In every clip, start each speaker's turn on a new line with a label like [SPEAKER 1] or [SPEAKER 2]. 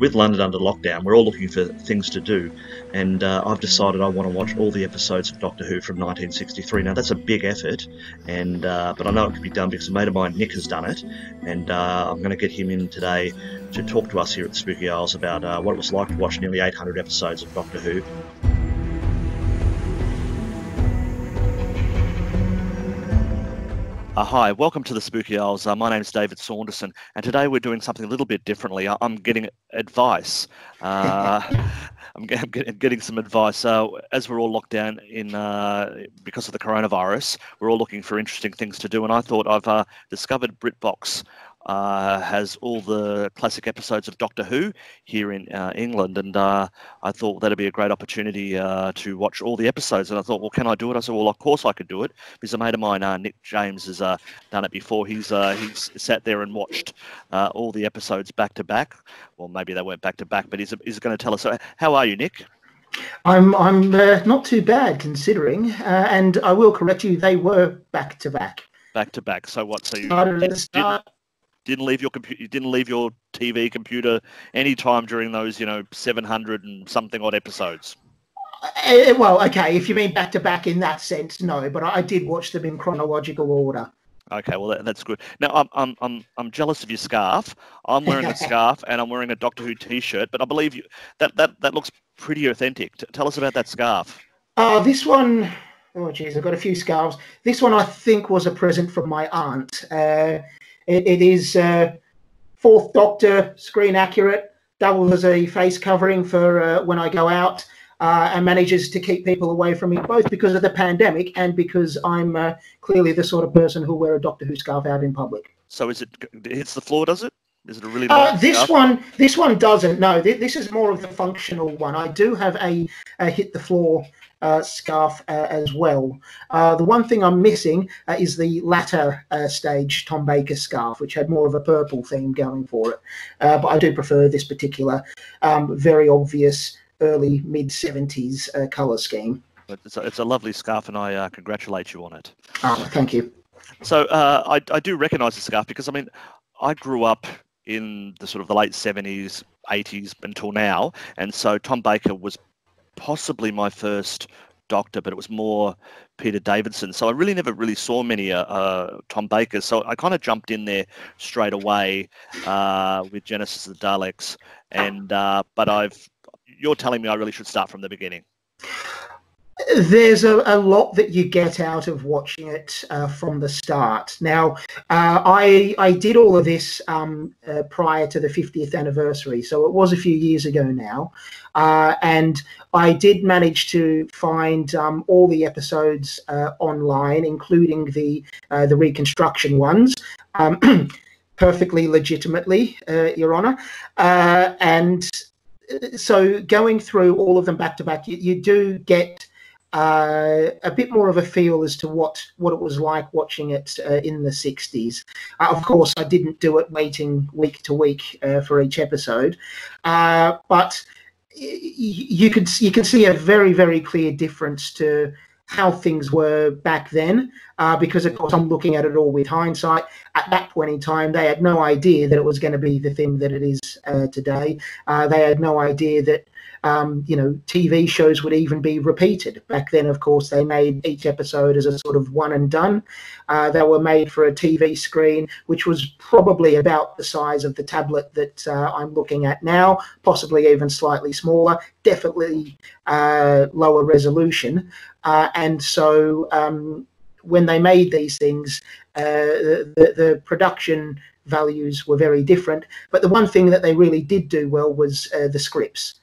[SPEAKER 1] with London under lockdown, we're all looking for things to do, and I've decided I want to watch all the episodes of Doctor Who from 1963. Now that's a big effort, and but I know it can be done because a mate of mine, Nick, has done it, and I'm going to get him in today to talk to us here at the Spooky Isles about what it was like to watch nearly 800 episodes of Doctor Who. Hi, welcome to the Spooky Isles. My name is David Saunderson, and today we're doing something a little bit differently. I'm getting advice. I'm getting some advice. As we're all locked down in because of the coronavirus, we're all looking for interesting things to do, and I thought I've discovered BritBox has all the classic episodes of Doctor Who here in England, and I thought that'd be a great opportunity to watch all the episodes. And I thought, well, can I do it? I said, well, of course I could do it, because a mate of mine, Nick James, has done it before. He's sat there and watched all the episodes back to back. Well, maybe they weren't back to back, but he's going to tell us. How are you, Nick?
[SPEAKER 2] I'm not too bad considering, and I will correct you. They were back to back.
[SPEAKER 1] Back to back. So what? So you didn't leave your computer? You didn't leave your TV computer any time during those 700 and something odd episodes?
[SPEAKER 2] Well, okay, if you mean back to back in that sense, no. But I did watch them in chronological order.
[SPEAKER 1] Okay, well that's good. Now I'm jealous of your scarf. I'm wearing a scarf and I'm wearing a Doctor Who T-shirt, but I believe you that looks pretty authentic. Tell us about that scarf.
[SPEAKER 2] This one, oh geez, I've got a few scarves. This one I think was a present from my aunt. It is Fourth Doctor, screen accurate, doubles as a face covering for when I go out, and manages to keep people away from me, both because of the pandemic and because I'm clearly the sort of person who'll wear a Doctor Who scarf out in public.
[SPEAKER 1] So it hits the floor, does it? Is it a really nice
[SPEAKER 2] scarf? This one doesn't. No, this is more of the functional one. I do have a hit the floor scarf as well. The one thing I'm missing is the latter stage Tom Baker scarf, which had more of a purple theme going for it. But I do prefer this particular very obvious early mid-70s colour scheme.
[SPEAKER 1] It's a lovely scarf, and I congratulate you on it.
[SPEAKER 2] Oh, thank you.
[SPEAKER 1] So I do recognise the scarf because I grew up in the sort of the late 70s, 80s until now, and so Tom Baker was possibly my first Doctor, but it was more Peter Davison. So I really never really saw many Tom Bakers. So I kind of jumped in there straight away with Genesis of the Daleks, and but you're telling me I really should start from the beginning.
[SPEAKER 2] There's a lot that you get out of watching it from the start. Now, I did all of this prior to the 50th anniversary, so it was a few years ago now, and I did manage to find all the episodes online, including the reconstruction ones, perfectly legitimately, Your Honour, and so going through all of them back to back, you do get a bit more of a feel as to what it was like watching it in the 60s. Of course, I didn't do it waiting week to week for each episode, but you can see a very, very clear difference to how things were back then, because of course I'm looking at it all with hindsight. At that point in time, they had no idea that it was going to be the thing that it is today. They had no idea that TV shows would even be repeated. Back then, of course, they made each episode as a sort of one and done. They were made for a TV screen, which was probably about the size of the tablet that I'm looking at now, possibly even slightly smaller, definitely lower resolution. And so when they made these things, the production values were very different. But the one thing that they really did do well was the scripts.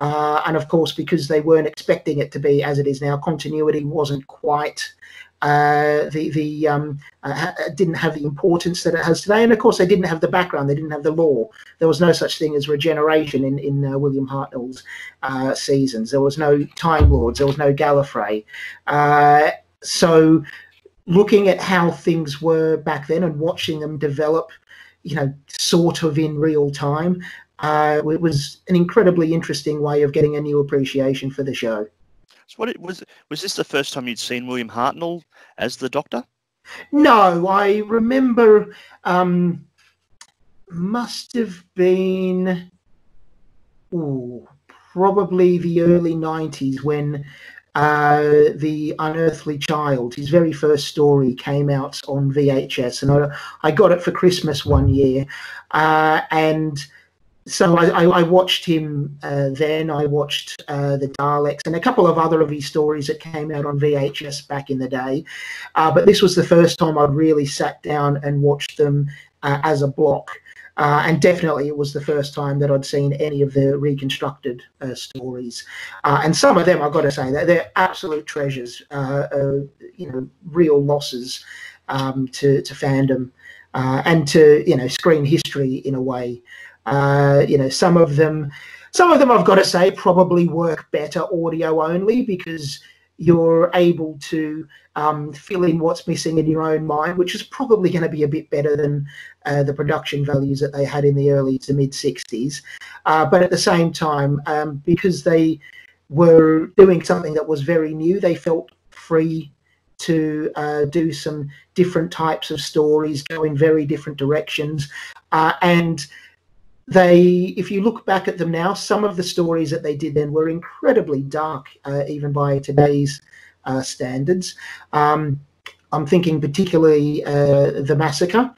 [SPEAKER 2] And of course, because they weren't expecting it to be as it is now, continuity wasn't quite didn't have the importance that it has today. And of course, they didn't have the background, they didn't have the lore. There was no such thing as regeneration in William Hartnell's seasons. There was no Time Lords, there was no Gallifrey. So looking at how things were back then and watching them develop, sort of in real time, it was an incredibly interesting way of getting a new appreciation for the show.
[SPEAKER 1] So was this the first time you'd seen William Hartnell as the Doctor?
[SPEAKER 2] No, I remember must have been Ooh, probably the early 90s when The Unearthly Child, his very first story, came out on VHS. And I got it for Christmas one year. And so I watched him then. I watched The Daleks and a couple of other of his stories that came out on VHS back in the day. But this was the first time I really sat down and watched them as a block. And definitely it was the first time that I'd seen any of the reconstructed stories. And some of them, I've got to say, they're absolute treasures, real losses to fandom and to, screen history in a way. Some of them I've got to say probably work better audio only because you're able to fill in what's missing in your own mind, which is probably going to be a bit better than the production values that they had in the early to mid 60s. But at the same time, because they were doing something that was very new, they felt free to do some different types of stories, go in very different directions. And if you look back at them now, some of the stories that they did then were incredibly dark, even by today's standards. I'm thinking particularly The Massacre,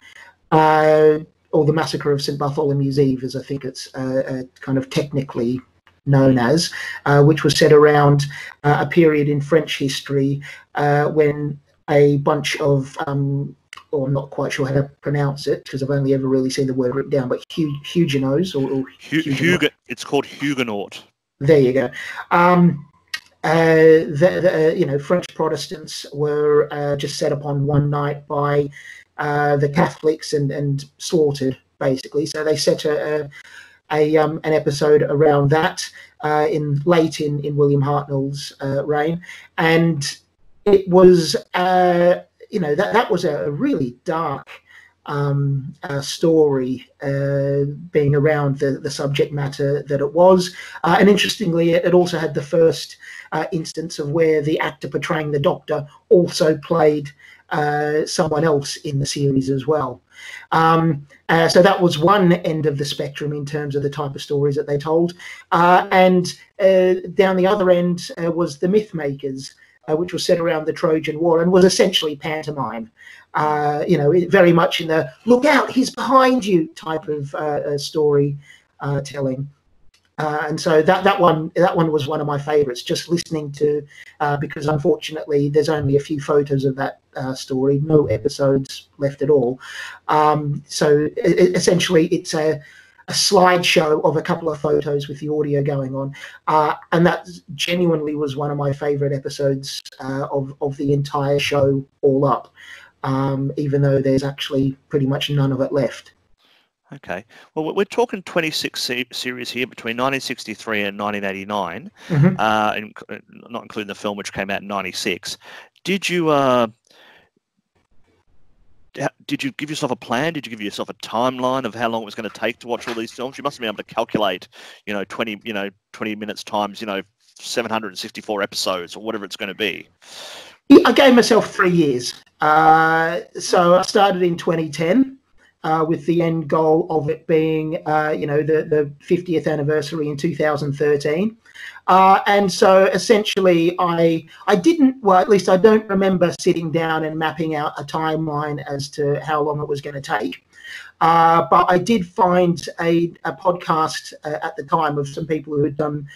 [SPEAKER 2] or The Massacre of St. Bartholomew's Eve, as I think it's kind of technically known as, which was set around a period in French history when a bunch of or I'm not quite sure how to pronounce it because I've only ever really seen the word written down, but Huguenots or
[SPEAKER 1] Huguenot. It's called Huguenot.
[SPEAKER 2] There you go. French Protestants were just set upon one night by the Catholics and slaughtered, basically. So they set an episode around that in William Hartnell's reign, and it was that was a really dark story, being around the subject matter that it was. And interestingly, it also had the first instance of where the actor portraying the Doctor also played someone else in the series as well. So that was one end of the spectrum in terms of the type of stories that they told. And down the other end was The Mythmakers, which was set around the Trojan War and was essentially pantomime. Very much in the "look out, he's behind you" type of story telling. And so that one was one of my favorites, just listening to, because unfortunately there's only a few photos of that story, no episodes left at all. So essentially it's a slideshow of a couple of photos with the audio going on. And that genuinely was one of my favorite episodes of the entire show all up, even though there's actually pretty much none of it left.
[SPEAKER 1] Okay. Well, we're talking 26 series here between 1963 and 1989, not including the film, which came out in 96. Did you give yourself a plan? Did you give yourself a timeline of how long it was going to take to watch all these films? You must have been able to calculate, 20 minutes times, 764 episodes or whatever it's going to be.
[SPEAKER 2] I gave myself 3 years. So I started in 2010. With the end goal of it being, the 50th anniversary in 2013. And so essentially I didn't, well, at least I don't remember sitting down and mapping out a timeline as to how long it was going to take. But I did find a podcast at the time of some people who had done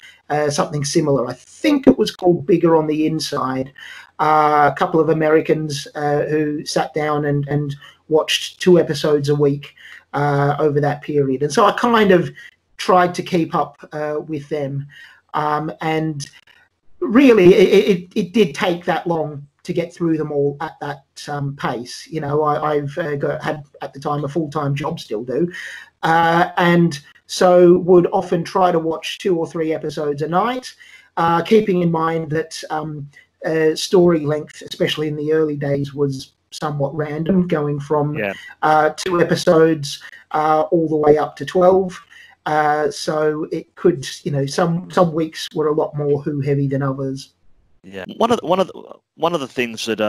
[SPEAKER 2] something similar. I think it was called Bigger on the Inside. A couple of Americans who sat down and watched 2 episodes a week over that period. And so I kind of tried to keep up with them. And really, it did take that long to get through them all at that pace. I've had at the time a full-time job, still do. And so would often try to watch 2 or 3 episodes a night, keeping in mind that story length, especially in the early days, was somewhat random, going from 2 episodes all the way up to 12. So it could, some weeks were a lot more Who heavy than others.
[SPEAKER 1] Yeah, one of the things that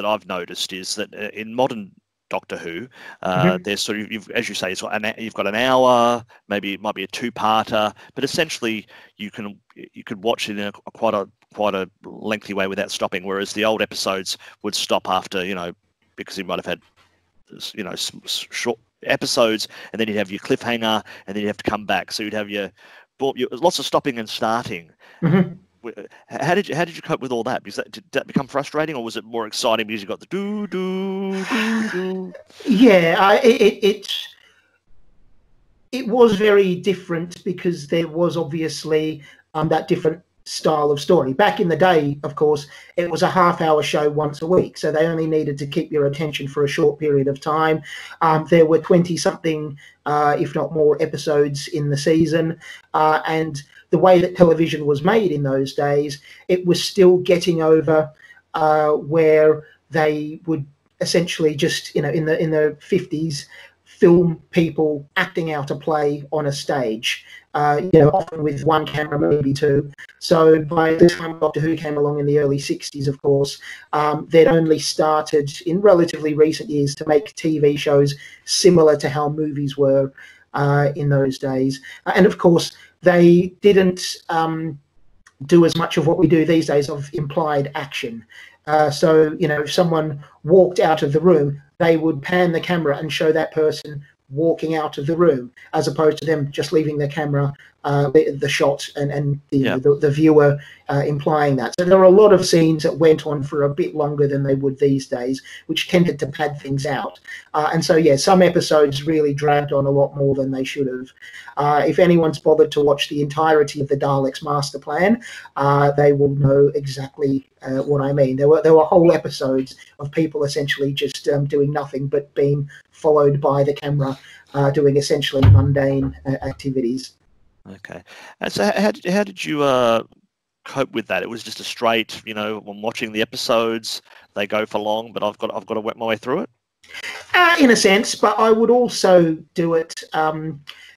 [SPEAKER 1] I've noticed is that in modern Doctor Who.
[SPEAKER 2] Mhm.
[SPEAKER 1] There's sort of, as you say, you've got an hour, maybe it might be a two-parter, but essentially you could watch it in quite a lengthy way without stopping. Whereas the old episodes would stop after, because you might have had, short episodes, and then you'd have your cliffhanger, and then you'd have to come back. So you'd have lots of stopping and starting.
[SPEAKER 2] Mhm.
[SPEAKER 1] How did you cope with all that? Because did that become frustrating, or was it more exciting because you got the do do do do?
[SPEAKER 2] Yeah, it was very different because there was obviously that different style of story. Back in the day, of course, it was a half-hour show once a week, so they only needed to keep your attention for a short period of time. There were 20-something, if not more, episodes in the season, and the way that television was made in those days, it was still getting over where they would essentially just, in the 50s, film people acting out a play on a stage, often with one camera, maybe two. So by the time Doctor Who came along in the early 60s, of course, they'd only started in relatively recent years to make TV shows similar to how movies were in those days. And of course, they didn't do as much of what we do these days of implied action. So, if someone walked out of the room, they would pan the camera and show that person walking out of the room, as opposed to them just leaving the camera, the shot, and the viewer implying that. So there are a lot of scenes that went on for a bit longer than they would these days, which tended to pad things out. And so, yeah, some episodes really dragged on a lot more than they should have. If anyone's bothered to watch the entirety of the Daleks Master Plan, they will know exactly what I mean. There were whole episodes of people essentially just doing nothing but being followed by the camera, doing essentially mundane activities.
[SPEAKER 1] Okay. And so how did you cope with that? It was just a straight, when watching the episodes, they go for long, but I've got to work my way through it.
[SPEAKER 2] In a sense, but I would also do it.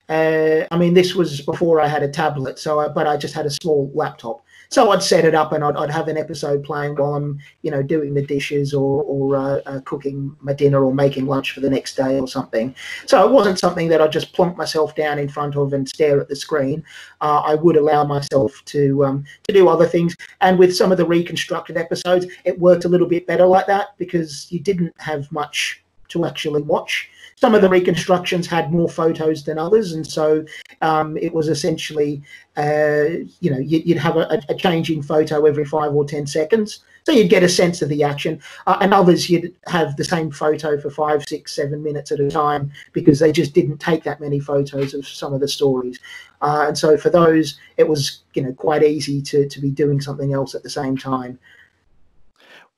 [SPEAKER 2] This was before I had a tablet, but I just had a small laptop. So I'd set it up and I'd have an episode playing while I'm, doing the dishes or cooking my dinner or making lunch for the next day or something. So it wasn't something that I'd just plonk myself down in front of and stare at the screen. I would allow myself to do other things. And with some of the reconstructed episodes, it worked a little bit better like that because you didn't have much to actually watch. Some of the reconstructions had more photos than others, and so it was essentially, you'd have a changing photo every 5 or 10 seconds, so you'd get a sense of the action. And others, you'd have the same photo for 5, 6, 7 minutes at a time because they just didn't take that many photos of some of the stories. And so for those, it was quite easy to be doing something else at the same time.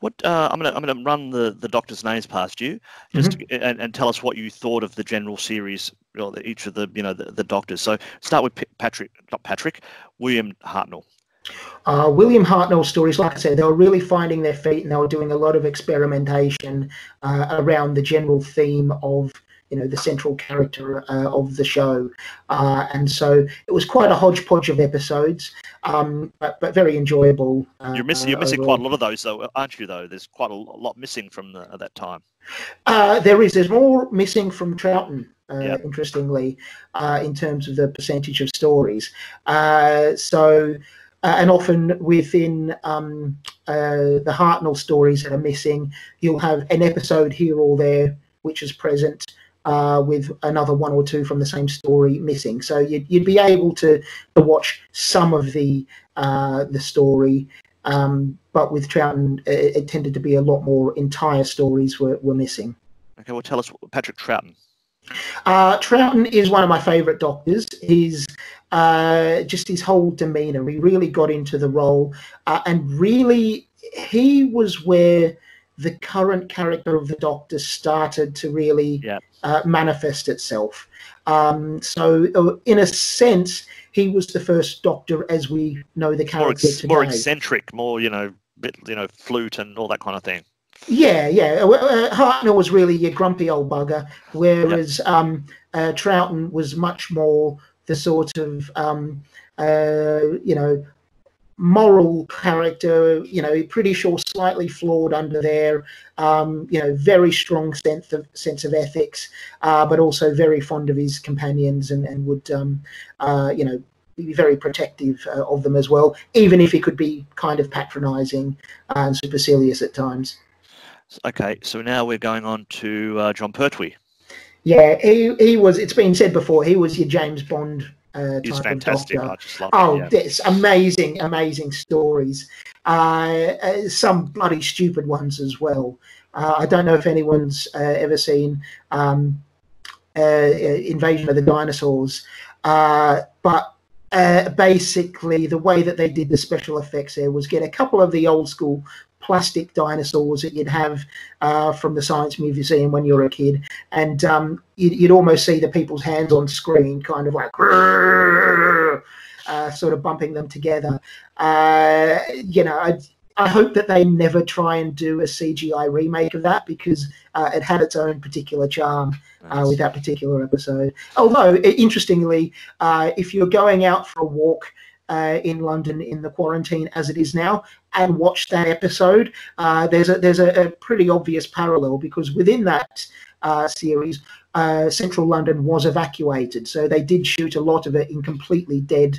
[SPEAKER 1] What I'm gonna run the doctors' names past you, just and tell us what you thought of the general series, each of the the doctors. So start with William Hartnell.
[SPEAKER 2] William Hartnell stories, like I said, they were really finding their feet and they were doing a lot of experimentation around the general theme of the central character of the show, and so it was quite a hodgepodge of episodes, but very enjoyable.
[SPEAKER 1] You're missing quite a lot of those, though, aren't you? Though there's quite a lot missing from that time.
[SPEAKER 2] There's more missing from Troughton, interestingly, in terms of the percentage of stories. And often within the Hartnell stories that are missing, you'll have an episode here or there which is present, with another one or two from the same story missing. So you'd be able to watch some of the story, but with Troughton, it tended to be a lot more entire stories were missing.
[SPEAKER 1] Okay, well, tell us, Patrick Troughton.
[SPEAKER 2] Troughton is one of my favourite doctors. He's just his whole demeanour. He really got into the role, and really he was where the current character of the Doctor started to really manifest itself. So in a sense, he was the first Doctor as we know the character today.
[SPEAKER 1] More eccentric, more, flute and all that kind of thing.
[SPEAKER 2] Yeah. Hartnell was really your grumpy old bugger, whereas Troughton was much more the sort of, moral character, pretty sure slightly flawed under there, very strong sense of ethics, but also very fond of his companions and would, be very protective of them as well, even if he could be kind of patronizing and supercilious at times.
[SPEAKER 1] Okay, so now we're going on to John Pertwee.
[SPEAKER 2] Yeah, he was, it's been said before, he was your James Bond
[SPEAKER 1] He's
[SPEAKER 2] type
[SPEAKER 1] fantastic.
[SPEAKER 2] of doctor.
[SPEAKER 1] I just love
[SPEAKER 2] Oh,
[SPEAKER 1] him.
[SPEAKER 2] it's amazing stories. Some bloody stupid ones as well. I don't know if anyone's ever seen Invasion of the Dinosaurs, but basically the way that they did the special effects there was get a couple of the old school plastic dinosaurs that you'd have from the Science Museum when you were a kid, and you'd almost see the people's hands on screen, kind of like sort of bumping them together. I hope that they never try and do a CGI remake of that, because it had its own particular charm with that particular episode. Although, interestingly, if you're going out for a walk in London in the quarantine as it is now and watch that episode, there's a pretty obvious parallel, because within that series, central London was evacuated, so they did shoot a lot of it in completely dead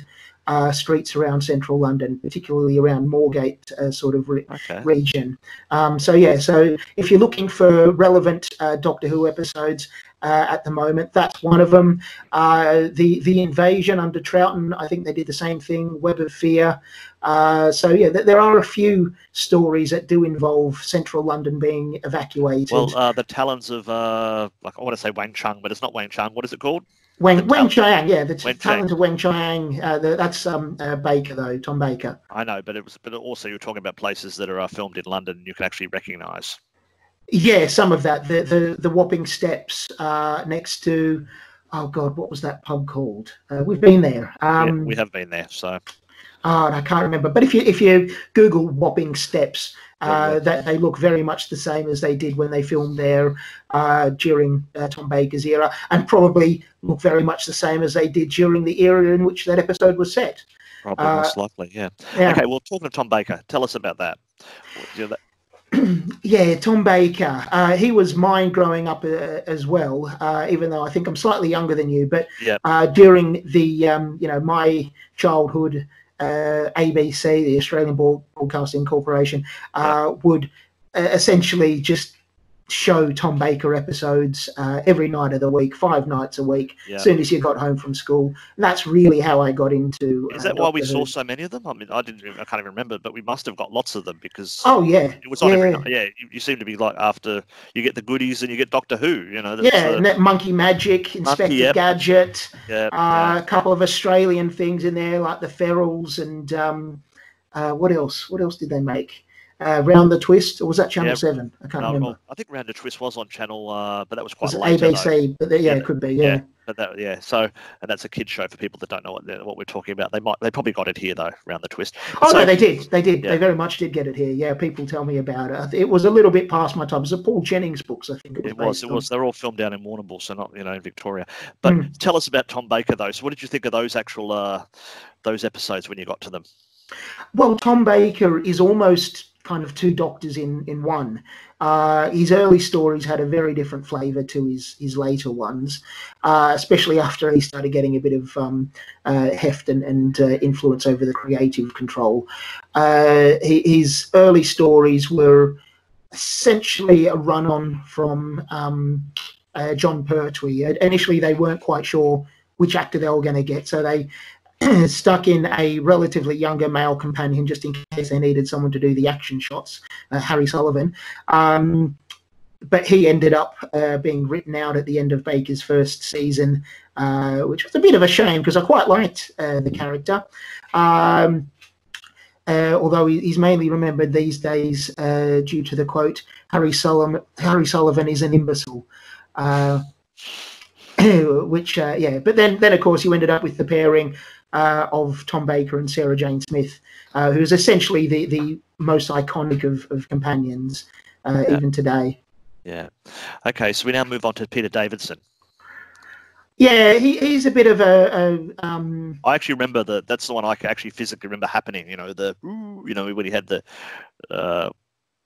[SPEAKER 2] streets around central London, particularly around Moorgate sort of region. So if you're looking for relevant Doctor Who episodes at the moment, that's one of them. The Invasion under Troughton, I think they did the same thing. Web of Fear. There are a few stories that do involve central London being evacuated.
[SPEAKER 1] Well, the Talons of, I want to say Wang Chung, but it's not Wang Chung. What is it called?
[SPEAKER 2] Weng Chiang, yeah, the Talons of Weng Chiang. That's Baker, though, Tom Baker.
[SPEAKER 1] I know, but also you're talking about places that are filmed in London and you can actually recognise.
[SPEAKER 2] Yeah, some of that. The Wapping Steps next to, oh God, what was that pub called? We've been there.
[SPEAKER 1] We have been there, so.
[SPEAKER 2] Oh, I can't remember. But if you Google Wapping Steps, that they look very much the same as they did when they filmed there during Tom Baker's era, and probably look very much the same as they did during the era in which that episode was set.
[SPEAKER 1] Probably most likely, yeah. Okay, well, talking of Tom Baker, tell us about that.
[SPEAKER 2] Yeah, Tom Baker. He was mine growing up as well, even though I think I'm slightly younger than you. But during the my childhood, ABC, the Australian Broadcasting Corporation, would essentially just show Tom Baker episodes every night of the week, 5 nights a week, as soon as you got home from school. And that's really how I got into
[SPEAKER 1] Is that why we saw so many of them? I mean, I can't even remember, but we must have got lots of them, because
[SPEAKER 2] it
[SPEAKER 1] was on every night. Yeah, you seem to be like, after you get the goodies and you get Doctor Who,
[SPEAKER 2] and that Monkey Magic, Inspector Gadget, a couple of Australian things in there like the Ferals, and what else did they make? Round the Twist, or was that Channel 7? I can't remember.
[SPEAKER 1] I think Round the Twist was on Channel, but that was quite
[SPEAKER 2] later, ABC, though. But it could be,
[SPEAKER 1] But so, and that's a kid's show for people that don't know what we're talking about. They probably got it here though, Round the Twist.
[SPEAKER 2] No, they did. They very much did get it here. Yeah, people tell me about it. It was a little bit past my time. It was a Paul Jennings books, I think it was.
[SPEAKER 1] They're all filmed down in Warrnambool, so not in Victoria. But tell us about Tom Baker though. So what did you think of those actual those episodes when you got to them?
[SPEAKER 2] Well, Tom Baker is almost kind of 2 doctors in one. His early stories had a very different flavour to his later ones, especially after he started getting a bit of heft and influence over the creative control. His early stories were essentially a run-on from John Pertwee. Initially, they weren't quite sure which actor they were going to get, so they stuck in a relatively younger male companion just in case they needed someone to do the action shots, Harry Sullivan. But he ended up being written out at the end of Baker's first season, which was a bit of a shame because I quite liked the character. Although he's mainly remembered these days due to the quote, Harry Sullivan is an imbecile. Which, but then of course you ended up with the pairing of Tom Baker and Sarah Jane Smith, who's essentially the most iconic of companions even today.
[SPEAKER 1] Yeah. Okay, so we now move on to Peter Davidson. Yeah.
[SPEAKER 2] he's a bit of a
[SPEAKER 1] I actually remember that's the one I can actually physically remember happening. When he had the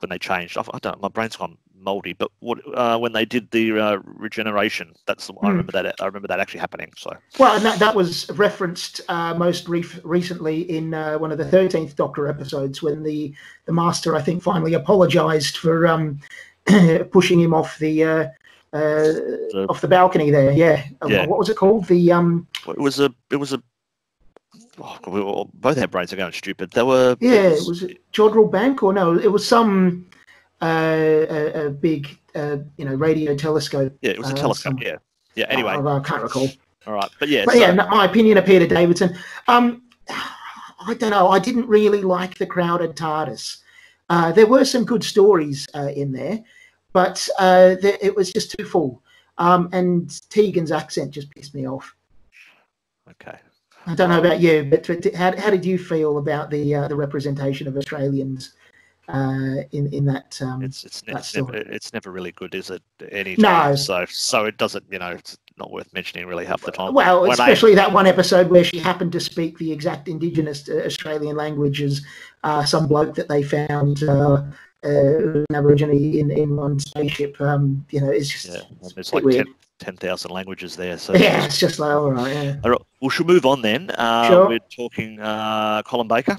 [SPEAKER 1] when they changed. I don't. My brain's gone mouldy. But when they did the regeneration, that's the I remember that. I remember that actually happening. So
[SPEAKER 2] well, and that was referenced most recently in one of the 13th Doctor episodes when the Master, I think, finally apologised for pushing him off the balcony there. Yeah. What was it called?
[SPEAKER 1] It was a. Oh, both our brains are going stupid. They were.
[SPEAKER 2] Was it Jodrell Bank or no? It was some a big radio telescope.
[SPEAKER 1] Yeah, it was a telescope. Yeah. Anyway,
[SPEAKER 2] I can't recall.
[SPEAKER 1] All right, but yeah.
[SPEAKER 2] My opinion of Peter Davidson. I don't know. I didn't really like the crowded TARDIS. There were some good stories in there, but it was just too full. And Tegan's accent just pissed me off.
[SPEAKER 1] Okay.
[SPEAKER 2] I don't know about you, but how did you feel about the representation of Australians in that?
[SPEAKER 1] It's never really good, is it?
[SPEAKER 2] No.
[SPEAKER 1] So it doesn't. It's not worth mentioning really half the time.
[SPEAKER 2] Well, especially that one episode where she happened to speak the exact Indigenous Australian language as some bloke that they found Aborigine in one spaceship. It's just
[SPEAKER 1] it's like weird. 10,000 languages there. So
[SPEAKER 2] it's just like, all right, yeah.
[SPEAKER 1] All right, we should move on then.
[SPEAKER 2] Sure.
[SPEAKER 1] We're talking Colin Baker.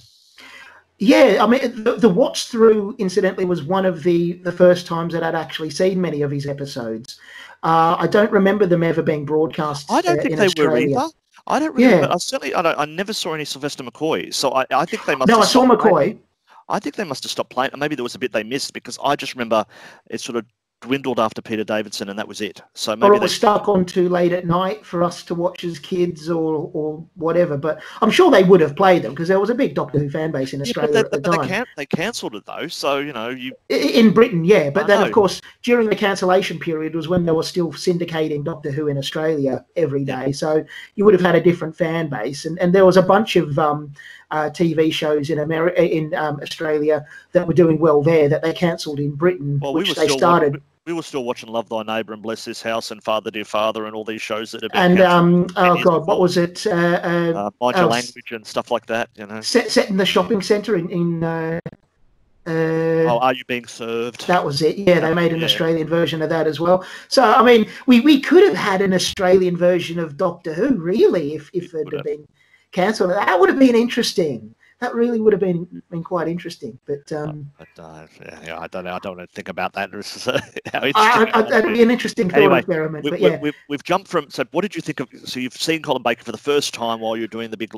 [SPEAKER 2] Yeah, I mean, the watch through, incidentally, was one of the first times that I'd actually seen many of his episodes. I don't remember them ever being broadcast.
[SPEAKER 1] I don't think
[SPEAKER 2] in
[SPEAKER 1] they
[SPEAKER 2] Australia.
[SPEAKER 1] were either. I don't really. Yeah. I never saw any Sylvester McCoy, so I think they must.
[SPEAKER 2] No, I saw McCoy.
[SPEAKER 1] I think they must have stopped playing. Maybe there was a bit they missed because I just remember it sort of dwindled after Peter Davidson, and that was it. So maybe
[SPEAKER 2] it was stuck on too late at night for us to watch as kids, or whatever. But I'm sure they would have played them because there was a big Doctor Who fan base in Australia at the time.
[SPEAKER 1] They cancelled it though, so
[SPEAKER 2] in Britain, yeah. But then, of course, during the cancellation period was when they were still syndicating Doctor Who in Australia every day. So you would have had a different fan base, and there was a bunch of TV shows in Australia that were doing well there that they cancelled in Britain, which they started.
[SPEAKER 1] We were still watching Love Thy Neighbour and Bless This House and Father Dear Father and all these shows that have been
[SPEAKER 2] what was it?
[SPEAKER 1] Mind Your Language and stuff like that.
[SPEAKER 2] Set in the shopping centre in
[SPEAKER 1] Are You Being Served?
[SPEAKER 2] That was it. Yeah, they made an Australian version of that as well. So I mean, we could have had an Australian version of Doctor Who, really, if it had been cancelled. That would have been interesting. That really would have been quite interesting, but
[SPEAKER 1] I don't know. I don't want to think about that.
[SPEAKER 2] That'd be an interesting thought experiment.
[SPEAKER 1] We've jumped from. So, what did you think of? So, you've seen Colin Baker for the first time while you're doing the big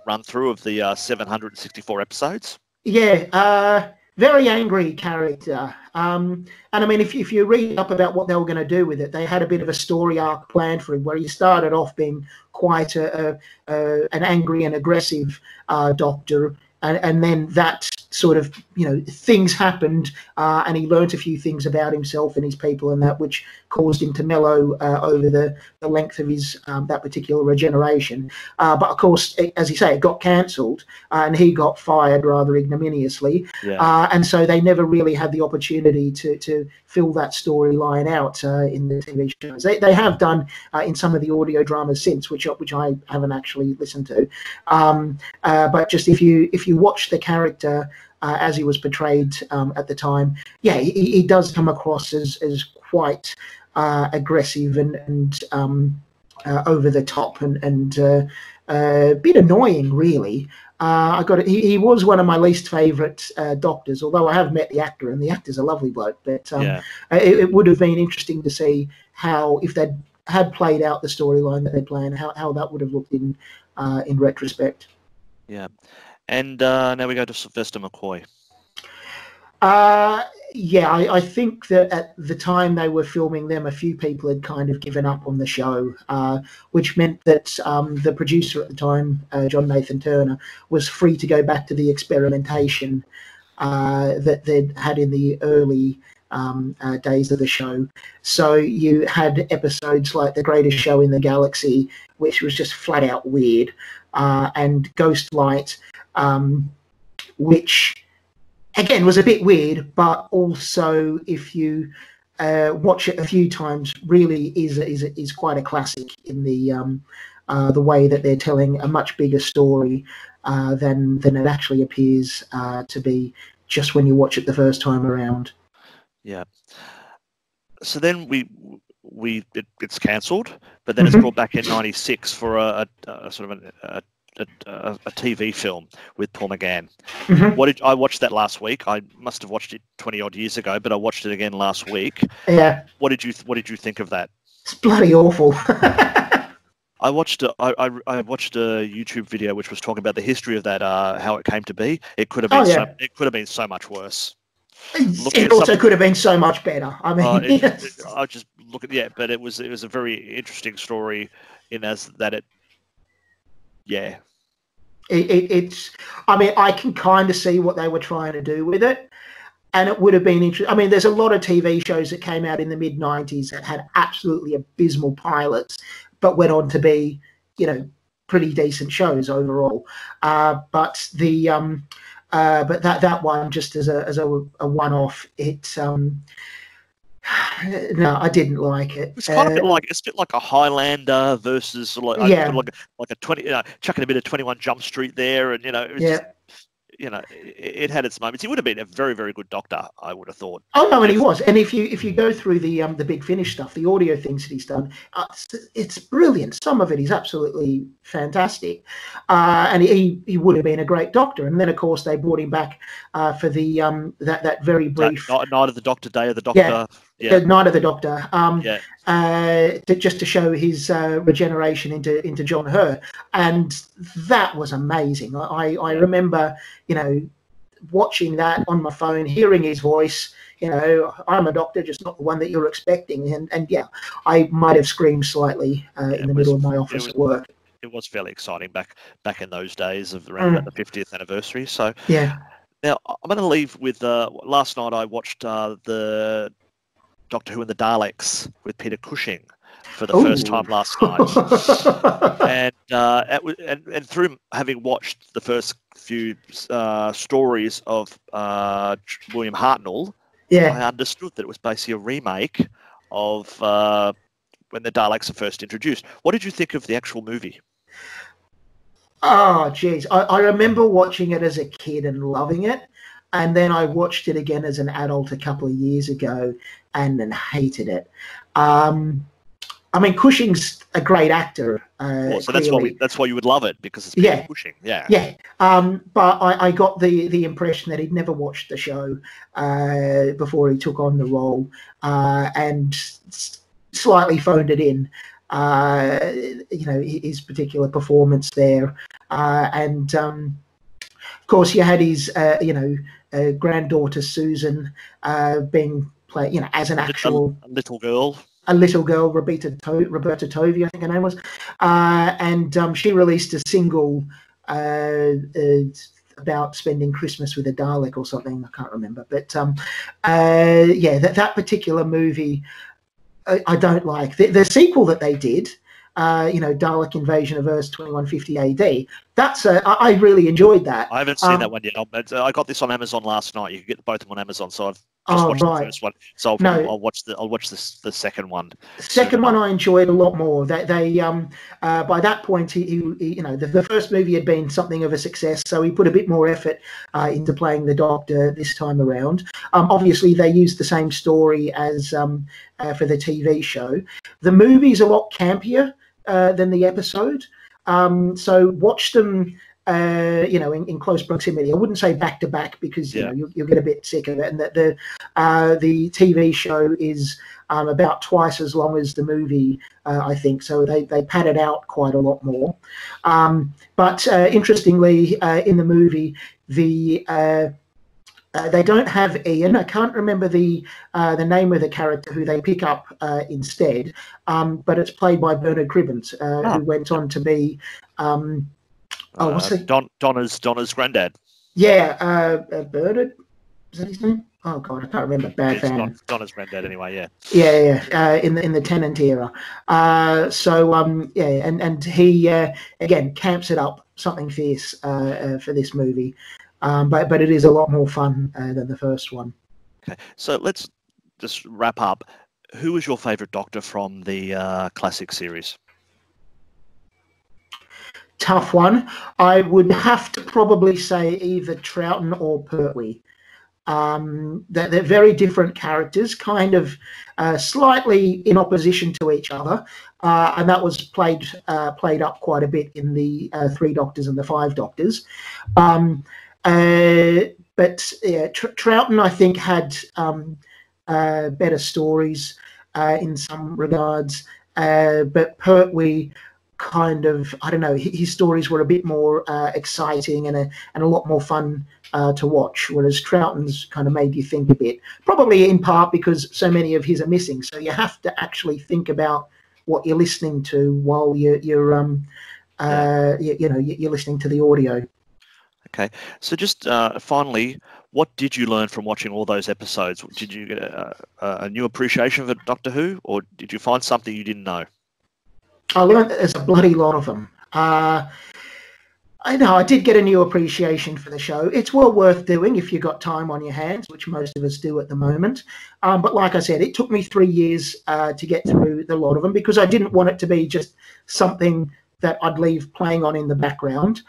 [SPEAKER 1] run through of the 764 episodes.
[SPEAKER 2] Yeah, very angry character. And I mean, if you read up about what they were going to do with it, they had a bit of a story arc planned for him where he started off being quite an angry and aggressive Doctor, and then that sort of, things happened, and he learnt a few things about himself and his people and that, which caused him to mellow over the length of his that particular regeneration. But of course, as you say, it got cancelled, and he got fired rather ignominiously. And so they never really had the opportunity to fill that storyline out in the TV shows. They have done in some of the audio dramas since, which I haven't actually listened to. But just if you watch the character as he was portrayed at the time, he does come across as quite aggressive and over the top and a bit annoying, really. He was one of my least favourite Doctors, although I have met the actor, and the actor's a lovely bloke. But it would have been interesting to see how, if they had played out the storyline that they planned, how that would have looked in retrospect.
[SPEAKER 1] Yeah. And now we go to Sylvester McCoy.
[SPEAKER 2] I think that at the time they were filming them, a few people had kind of given up on the show, which meant that the producer at the time, John Nathan Turner, was free to go back to the experimentation that they'd had in the early days of the show. So you had episodes like The Greatest Show in the Galaxy, which was just flat out weird, and Ghost Light, which again was a bit weird, but also if you watch it a few times, really is quite a classic in the way that they're telling a much bigger story than it actually appears to be just when you watch it the first time around.
[SPEAKER 1] Yeah. So then it's cancelled, but then it's brought back in '96 for a sort of a TV film with Paul McGann. I watched that last week. I must have watched it 20 odd years ago, but I watched it again last week.
[SPEAKER 2] Yeah.
[SPEAKER 1] What did you think of that?
[SPEAKER 2] It's bloody awful.
[SPEAKER 1] I watched a YouTube video which was talking about the history of that, how it came to be. It could have been so much worse.
[SPEAKER 2] It also could have been so much better. I mean,
[SPEAKER 1] I just look at but it was a very interesting story in as that it. Yeah.
[SPEAKER 2] It's. I mean, I can kind of see what they were trying to do with it, and it would have been interesting. I mean, there's a lot of TV shows that came out in the mid '90s that had absolutely abysmal pilots, but went on to be, pretty decent shows overall. But that one, just as a one-off, it's no, I didn't like it.
[SPEAKER 1] It's kind of a bit like a Highlander versus like a 20, chucking a bit of 21 Jump Street there, and it had its moments. He would have been a very, very good Doctor, I would have thought.
[SPEAKER 2] Oh no, and he was. And if you go through the Big Finish stuff, the audio things that he's done, it's brilliant. Some of it is absolutely fantastic, and he would have been a great Doctor. And then of course they brought him back for the that very brief
[SPEAKER 1] Night of the Doctor, Day of the Doctor.
[SPEAKER 2] The Night of the Doctor, just to show his regeneration into John Hur, and that was amazing. I remember, watching that on my phone, hearing his voice. I'm a doctor, just not the one that you're expecting, and I might have screamed slightly in the middle of my office at work.
[SPEAKER 1] It was fairly exciting back in those days of around about the 50th anniversary. So
[SPEAKER 2] yeah.
[SPEAKER 1] Now I'm going to leave with last night I watched the Doctor Who and the Daleks with Peter Cushing for the first time last night, and through having watched the first few stories of William Hartnell, I understood that it was basically a remake of when the Daleks are first introduced. What did you think of the actual movie?
[SPEAKER 2] Oh, geez. I remember watching it as a kid and loving it. And then I watched it again as an adult a couple of years ago and then hated it. I mean, Cushing's a great actor.
[SPEAKER 1] So that's why you would love it, because it's Peter Cushing. Yeah.
[SPEAKER 2] Yeah. But I got the impression that he'd never watched the show before he took on the role, and slightly phoned it in. His particular performance there, and of course you had his granddaughter Susan being played as an actual
[SPEAKER 1] little girl,
[SPEAKER 2] Roberta Tovey, I think her name was, and she released a single about spending Christmas with a Dalek or something. I can't remember, but that particular movie I don't like. The sequel that they did, Dalek Invasion of Earth 2150 AD. I really enjoyed that.
[SPEAKER 1] I haven't seen that one yet. I got this on Amazon last night. You can get both of them on Amazon, so I've just watched the first one. So I'll watch the second one.
[SPEAKER 2] The second one I enjoyed a lot more. They by that point the first movie had been something of a success, so he put a bit more effort into playing the Doctor this time around. Obviously they used the same story as for the TV show. The movie's a lot campier than the episode. So watch them, in close proximity. I wouldn't say back to back, because you'll get a bit sick of it. And that the TV show is about twice as long as the movie, I think. So they pad it out quite a lot more. But interestingly, in the movie, they don't have Ian. I can't remember the name of the character who they pick up instead, but it's played by Bernard Cribbins, who went on to be what's the
[SPEAKER 1] Donna's granddad.
[SPEAKER 2] Yeah, Bernard, is that his name? Oh God, I can't remember. Bad fan.
[SPEAKER 1] Donna's granddad, anyway. Yeah.
[SPEAKER 2] Yeah. In the Tennant era. And he again camps it up something fierce for this movie. But it is a lot more fun than the first one.
[SPEAKER 1] Okay, so let's just wrap up, who was your favourite Doctor from the classic series?
[SPEAKER 2] Tough one. I would have to probably say either Troughton or Pertwee. They're very different characters, kind of slightly in opposition to each other, and that was played up quite a bit in the Three Doctors and the Five Doctors. But yeah, Troughton, I think, had better stories in some regards, but Pertwee kind of, I don't know, his stories were a bit more exciting and a lot more fun to watch, whereas Troughton's kind of made you think a bit, probably in part because so many of his are missing, so you have to actually think about what you're listening to while you're listening to the audio.
[SPEAKER 1] Okay, so just finally, what did you learn from watching all those episodes? Did you get a new appreciation for Doctor Who, or did you find something you didn't know?
[SPEAKER 2] I learned that there's a bloody lot of them. I know I did get a new appreciation for the show. It's well worth doing if you've got time on your hands, which most of us do at the moment. But like I said, it took me 3 years to get through the lot of them because I didn't want it to be just something that I'd leave playing on in the background.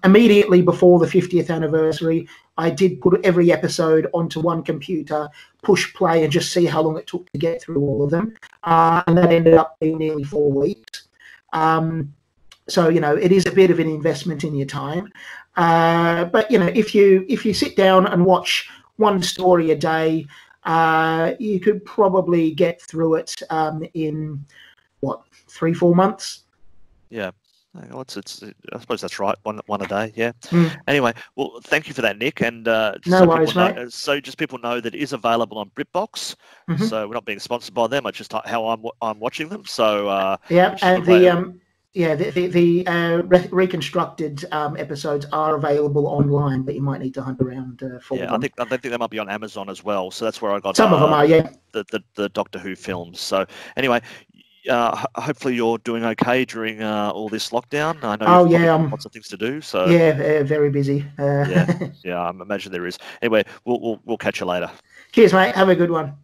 [SPEAKER 2] Immediately before the 50th anniversary, I did put every episode onto one computer, push play, and just see how long it took to get through all of them. And that ended up being nearly 4 weeks. So, it is a bit of an investment in your time. But, if you sit down and watch one story a day, you could probably get through it in, 3-4 months?
[SPEAKER 1] Yeah. Well, I suppose that's right. One a day, yeah.
[SPEAKER 2] Mm.
[SPEAKER 1] Anyway, well, thank you for that, Nick. And
[SPEAKER 2] no
[SPEAKER 1] so
[SPEAKER 2] worries,
[SPEAKER 1] people
[SPEAKER 2] mate.
[SPEAKER 1] so just people know that it is available on BritBox.
[SPEAKER 2] Mm-hmm.
[SPEAKER 1] So we're not being sponsored by them. It's just how I'm watching them. So
[SPEAKER 2] yeah, and the reconstructed episodes are available online, but you might need to hunt around for them.
[SPEAKER 1] I think they might be on Amazon as well. So that's where I got
[SPEAKER 2] some of them are, yeah.
[SPEAKER 1] The Doctor Who films. So anyway. Hopefully you're doing okay during all this lockdown. I know you've got lots of things to do. So
[SPEAKER 2] yeah, very busy.
[SPEAKER 1] yeah, I imagine there is. Anyway, we'll catch you later.
[SPEAKER 2] Cheers, mate. Have a good one.